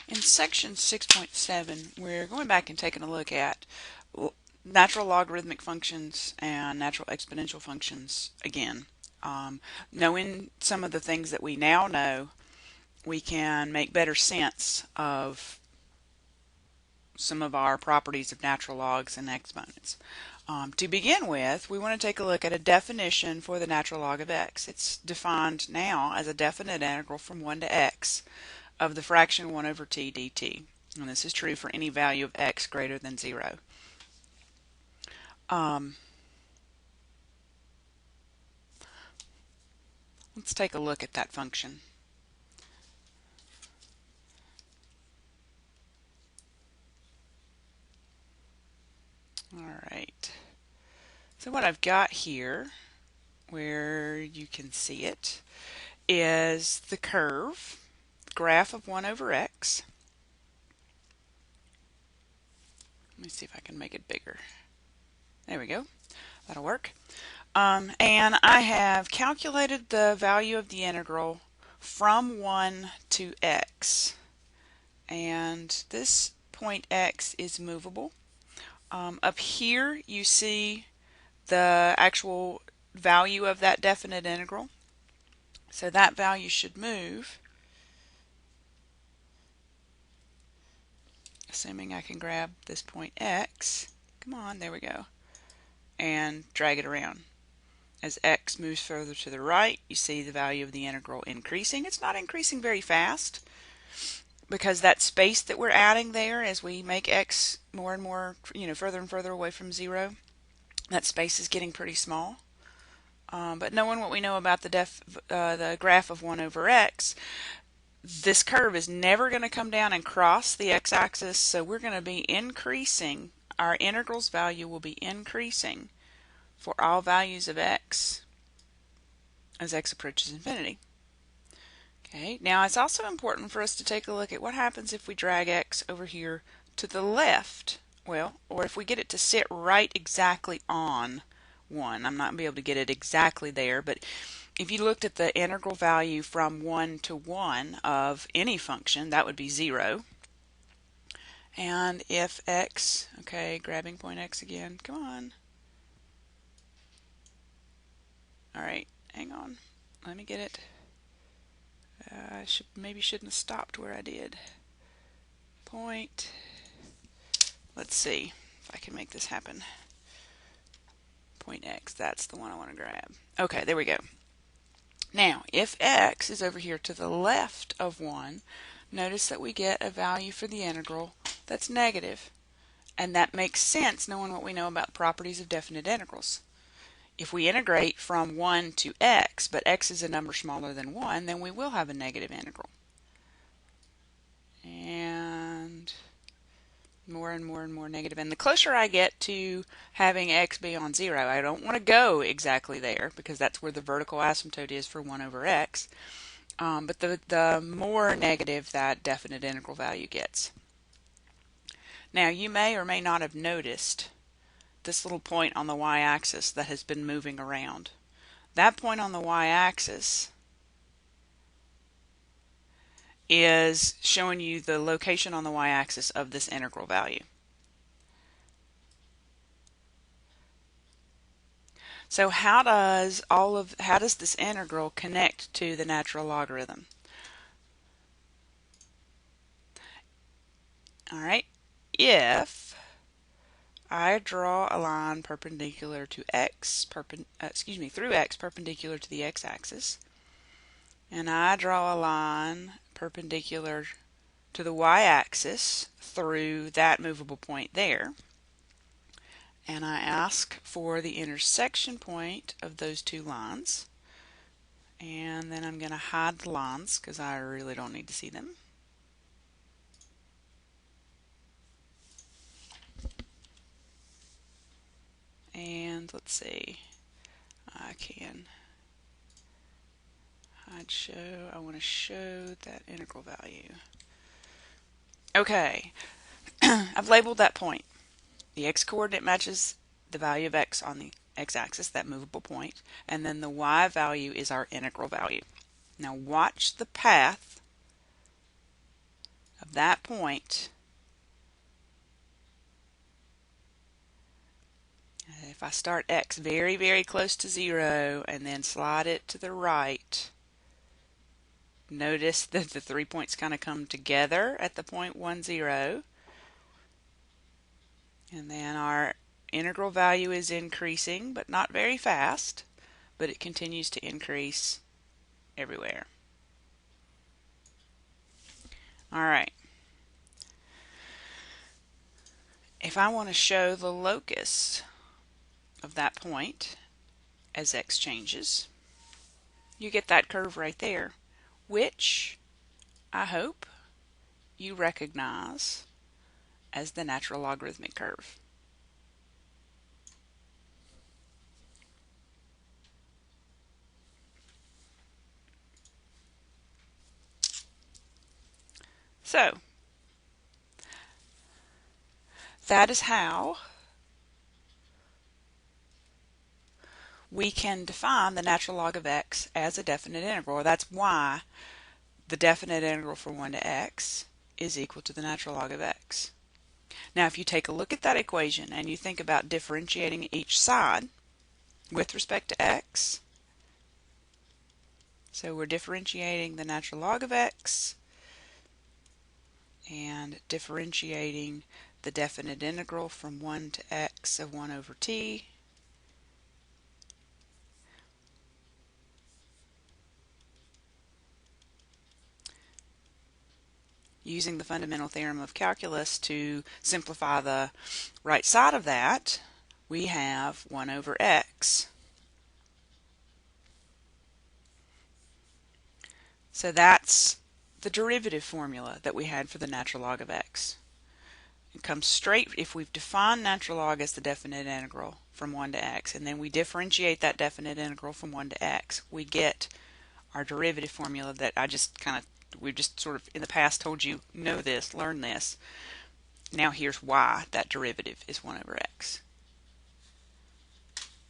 In section 6.7, we're going back and taking a look at natural logarithmic functions and natural exponential functions again. Knowing some of the things that we now know, we can make better sense of some of our properties of natural logs and exponents. To begin with, we want to take a look at a definition for the natural log of x. It's defined now as a definite integral from 1 to x of the fraction 1 over t dt. And this is true for any value of x greater than 0. Let's take a look at that function. Alright, so what I've got here, where you can see it, is the curve, graph of 1 over x. Let me see if I can make it bigger. There we go. That'll work. And I have calculated the value of the integral from 1 to x. And this point x is movable. Up here you see the actual value of that definite integral. So that value should move, assuming I can grab this point x. Come on, there we go. And drag it around. As x moves further to the right, you see the value of the integral increasing. It's not increasing very fast because that space that we're adding there as we make x more and more, further and further away from 0, that space is getting pretty small. But knowing what we know about the graph of 1 over x, this curve is never going to come down and cross the x-axis, so we're going to be increasing. Our integral's value will be increasing for all values of x as x approaches infinity. Okay, now it's also important for us to take a look at what happens if we drag x over here to the left. Well, or if we get it to sit right exactly on 1. I'm not going to be able to get it exactly there, but if you looked at the integral value from 1 to 1 of any function, that would be 0. And if x, okay, grabbing point x again, come on. Alright, hang on. Let me get it. I maybe shouldn't have stopped where I did. Point. Let's see if I can make this happen. Point x, that's the one I want to grab. Okay, there we go. Now, if x is over here to the left of 1, notice that we get a value for the integral that's negative. And that makes sense knowing what we know about properties of definite integrals. If we integrate from 1 to x, but x is a number smaller than 1, then we will have a negative integral. And more and more and more negative. And the closer I get to having x be on 0, I don't want to go exactly there because that's where the vertical asymptote is for 1 over x. But the more negative that definite integral value gets. Now you may or may not have noticed this little point on the y-axis that has been moving around. That point on the y-axis is showing you the location on the y-axis of this integral value. So how does this integral connect to the natural logarithm? All right, if I draw a line perpendicular to x, through x perpendicular to the x-axis, and I draw a line perpendicular to the y-axis through that movable point there, and I ask for the intersection point of those two lines, and then I'm going to hide the lines because I really don't need to see them. And let's see, I can hide show. I want to show that integral value. Okay, I've labeled that point. The x-coordinate matches the value of x on the x-axis, that movable point, and then the y value is our integral value. Now watch the path of that point, if I start x very, very close to 0 and then slide it to the right, notice that the 3 points kind of come together at the point 1, 0. And then our integral value is increasing, but not very fast, but it continues to increase everywhere. All right. If I want to show the locus of that point as x changes, you get that curve right there, which I hope you recognize as the natural logarithmic curve. So that is how we can define the natural log of x as a definite integral. That's why the definite integral from 1 to x is equal to the natural log of x. Now if you take a look at that equation and you think about differentiating each side with respect to x, so we're differentiating the natural log of x and differentiating the definite integral from 1 to x of 1 over t. Using the fundamental theorem of calculus to simplify the right side of that, we have 1 over x. So that's the derivative formula that we had for the natural log of x. It comes straight, if we've defined natural log as the definite integral from 1 to x, and then we differentiate that definite integral from 1 to x, we get our derivative formula that we've just sort of in the past told you, know this, learn this. Now here's why that derivative is 1 over x.